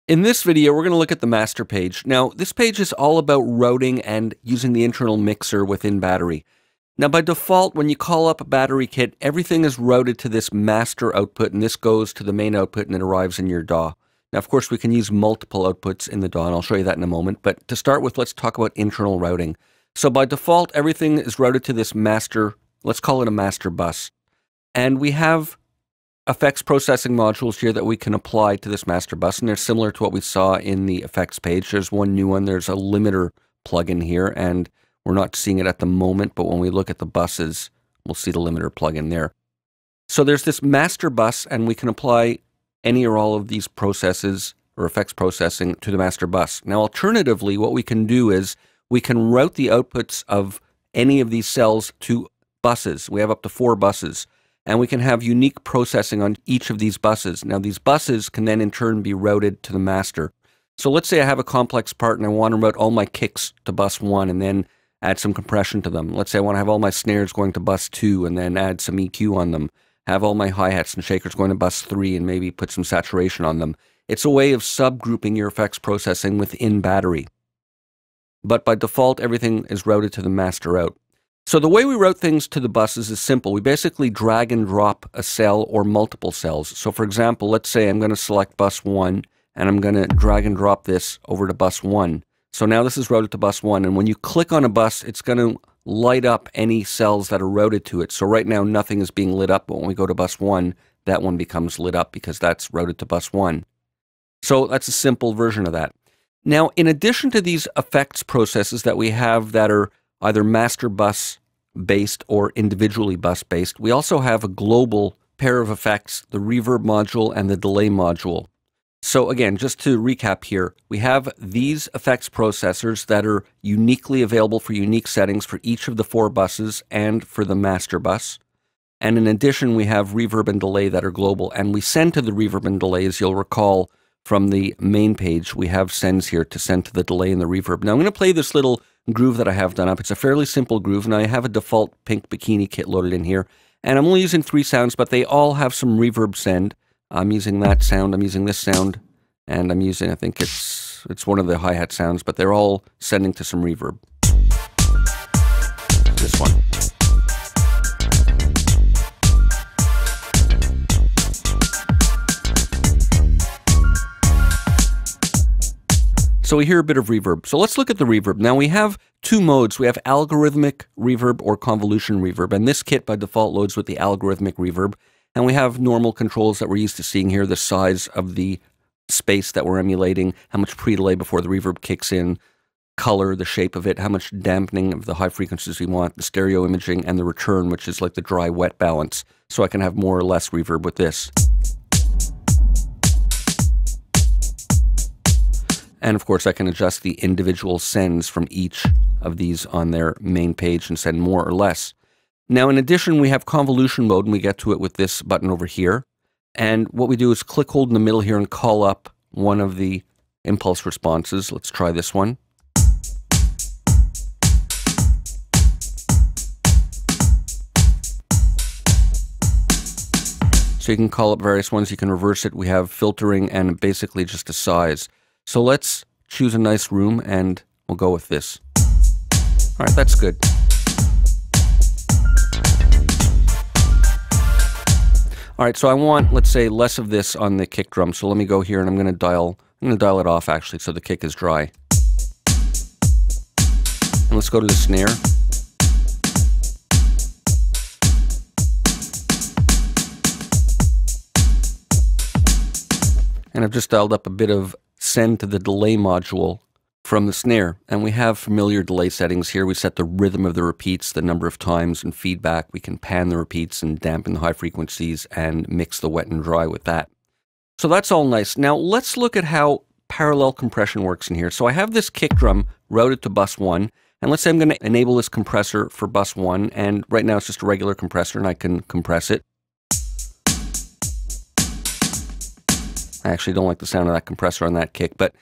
In this video, we're going to look at the master page. Now, this page is all about routing and using the internal mixer within Battry. Now, by default, when you call up a Battry kit, everything is routed to this master output, and this goes to the main output and it arrives in your DAW. Now, of course, we can use multiple outputs in the DAW, and I'll show you that in a moment. But to start with, let's talk about internal routing. So by default, everything is routed to this master, let's call it a master bus. And we have effects processing modules here that we can apply to this master bus, and they're similar to what we saw in the effects page. There's one new one. There's a limiter plugin here, and we're not seeing it at the moment, but when we look at the buses, we'll see the limiter plugin there. So there's this master bus, and we can apply any or all of these processes or effects processing to the master bus. Now, alternatively, what we can do is we can route the outputs of any of these cells to buses. We have up to 4 buses. And we can have unique processing on each of these buses. Now, these buses can then in turn be routed to the master. So let's say I have a complex part and I want to route all my kicks to bus 1 and then add some compression to them. Let's say I want to have all my snares going to bus 2 and then add some EQ on them. Have all my hi-hats and shakers going to bus 3 and maybe put some saturation on them. It's a way of subgrouping your effects processing within Battry. But by default, everything is routed to the master out. So the way we route things to the buses is simple. We basically drag and drop a cell or multiple cells. So for example, let's say I'm going to select bus 1 and I'm going to drag and drop this over to bus 1. So now this is routed to bus 1, and when you click on a bus, it's going to light up any cells that are routed to it. So right now nothing is being lit up, but when we go to bus 1, that one becomes lit up because that's routed to bus 1. So that's a simple version of that. Now, in addition to these effects processes that we have that are either master bus based or individually bus based, we also have a global pair of effects, the reverb module and the delay module. So again, just to recap here, we have these effects processors that are uniquely available for unique settings for each of the 4 buses and for the master bus. And in addition, we have reverb and delay that are global. And we send to the reverb and delay, as you'll recall from the main page, we have sends here to send to the delay and the reverb. Now I'm going to play this little groove that I have done up. It's a fairly simple groove, and I have a default pink bikini kit loaded in here. And I'm only using 3 sounds, but they all have some reverb send. I'm using that sound, I'm using this sound, and I'm using, I think it's one of the hi-hat sounds, but they're all sending to some reverb. This one. So we hear a bit of reverb. So let's look at the reverb. Now we have 2 modes. We have algorithmic reverb or convolution reverb. And this kit by default loads with the algorithmic reverb. And we have normal controls that we're used to seeing here. The size of the space that we're emulating, how much pre-delay before the reverb kicks in, color, the shape of it, how much dampening of the high frequencies we want, the stereo imaging, and the return, which is like the dry-wet balance. So I can have more or less reverb with this. And of course, I can adjust the individual sends from each of these on their main page and send more or less. Now, in addition, we have convolution mode, and we get to it with this button over here. And what we do is click, hold in the middle here, and call up one of the impulse responses. Let's try this one. So you can call up various ones. You can reverse it. We have filtering and basically just a size. So let's choose a nice room and we'll go with this. All right, that's good. All right, so I want, let's say, less of this on the kick drum. So let me go here and I'm going to dial it off actually so the kick is dry. And let's go to the snare. And I've just dialed up a bit of send to the delay module from the snare. And we have familiar delay settings here. We set the rhythm of the repeats, the number of times, and feedback. We can pan the repeats and dampen the high frequencies and mix the wet and dry with that. So that's all nice. Now let's look at how parallel compression works in here. So I have this kick drum routed to bus 1. And let's say I'm going to enable this compressor for bus 1. And right now it's just a regular compressor and I can compress it. I actually don't like the sound of that compressor on that kick, but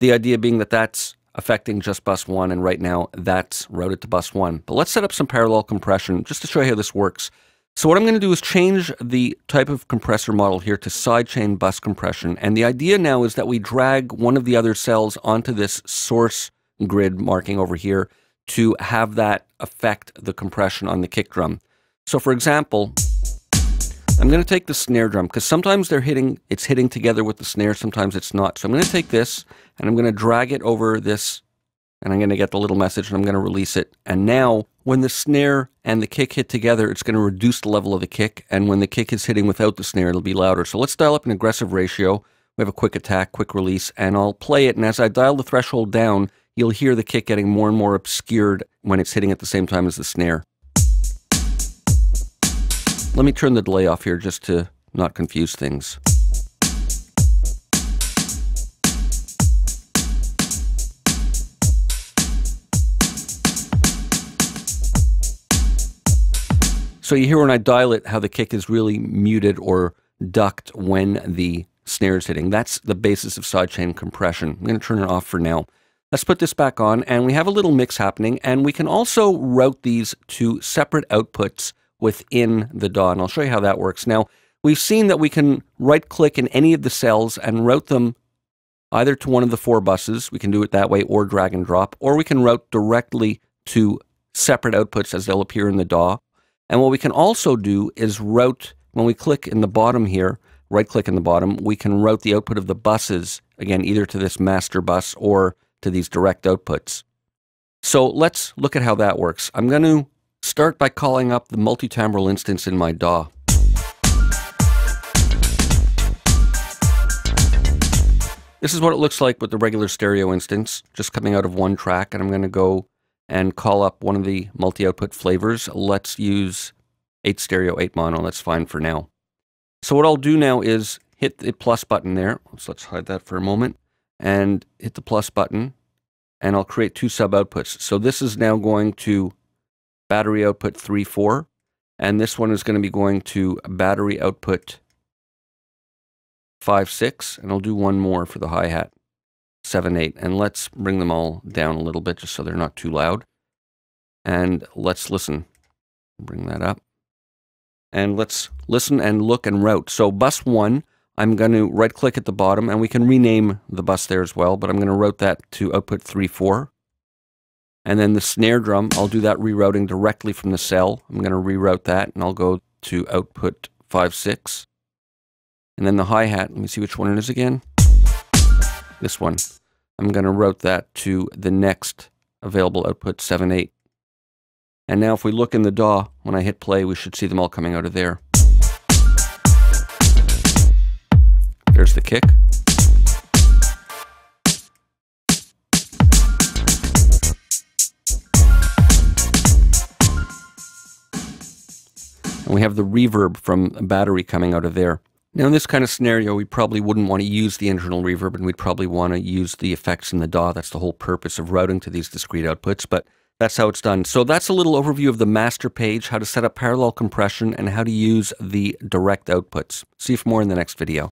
the idea being that that's affecting just bus 1, and right now that's routed to bus 1. But let's set up some parallel compression just to show you how this works. So what I'm going to do is change the type of compressor model here to sidechain bus compression. And the idea now is that we drag one of the other cells onto this source grid marking over here to have that affect the compression on the kick drum. So for example, I'm going to take the snare drum, because sometimes it's hitting together with the snare, sometimes it's not. So I'm going to take this and I'm going to drag it over this, and I'm going to get the little message, and I'm going to release it. And now when the snare and the kick hit together, it's going to reduce the level of the kick, and when the kick is hitting without the snare, it'll be louder. So let's dial up an aggressive ratio. We have a quick attack, quick release, and I'll play it, and as I dial the threshold down, you'll hear the kick getting more and more obscured when it's hitting at the same time as the snare. Let me turn the delay off here just to not confuse things. So you hear when I dial it how the kick is really muted or ducked when the snare is hitting. That's the basis of sidechain compression. I'm going to turn it off for now. Let's put this back on, and we have a little mix happening, and we can also route these to separate outputs within the DAW, and I'll show you how that works. Now, we've seen that we can right-click in any of the cells and route them either to one of the 4 buses. We can do it that way, or drag and drop, or we can route directly to separate outputs as they'll appear in the DAW. And what we can also do is route, when we click in the bottom here, right-click in the bottom, we can route the output of the buses, again, either to this master bus or to these direct outputs. So let's look at how that works. I'm going to start by calling up the multi-timbral instance in my DAW. This is what it looks like with the regular stereo instance, just coming out of one track, and I'm going to go and call up one of the multi-output flavors. Let's use 8 stereo, 8 mono. That's fine for now. So what I'll do now is hit the plus button there. So let's hide that for a moment, and hit the plus button, and I'll create 2 sub-outputs. So this is now going to battery output 3, 4, and this one is going to be going to battery output 5, 6, and I'll do one more for the hi-hat, 7, 8, and let's bring them all down a little bit just so they're not too loud. And let's listen. Bring that up. And let's listen and look and route. So bus 1, I'm going to right-click at the bottom, and we can rename the bus there as well, but I'm going to route that to output 3, 4. And then the snare drum, I'll do that rerouting directly from the cell. I'm going to reroute that, and I'll go to output 5, 6. And then the hi-hat, let me see which one it is again. This one. I'm going to route that to the next available output, 7, 8. And now if we look in the DAW, when I hit play, we should see them all coming out of there. There's the kick. And we have the reverb from Battry coming out of there. Now in this kind of scenario, we probably wouldn't want to use the internal reverb, and we'd probably want to use the effects in the DAW. That's the whole purpose of routing to these discrete outputs, but that's how it's done. So that's a little overview of the master page, how to set up parallel compression, and how to use the direct outputs. See you for more in the next video.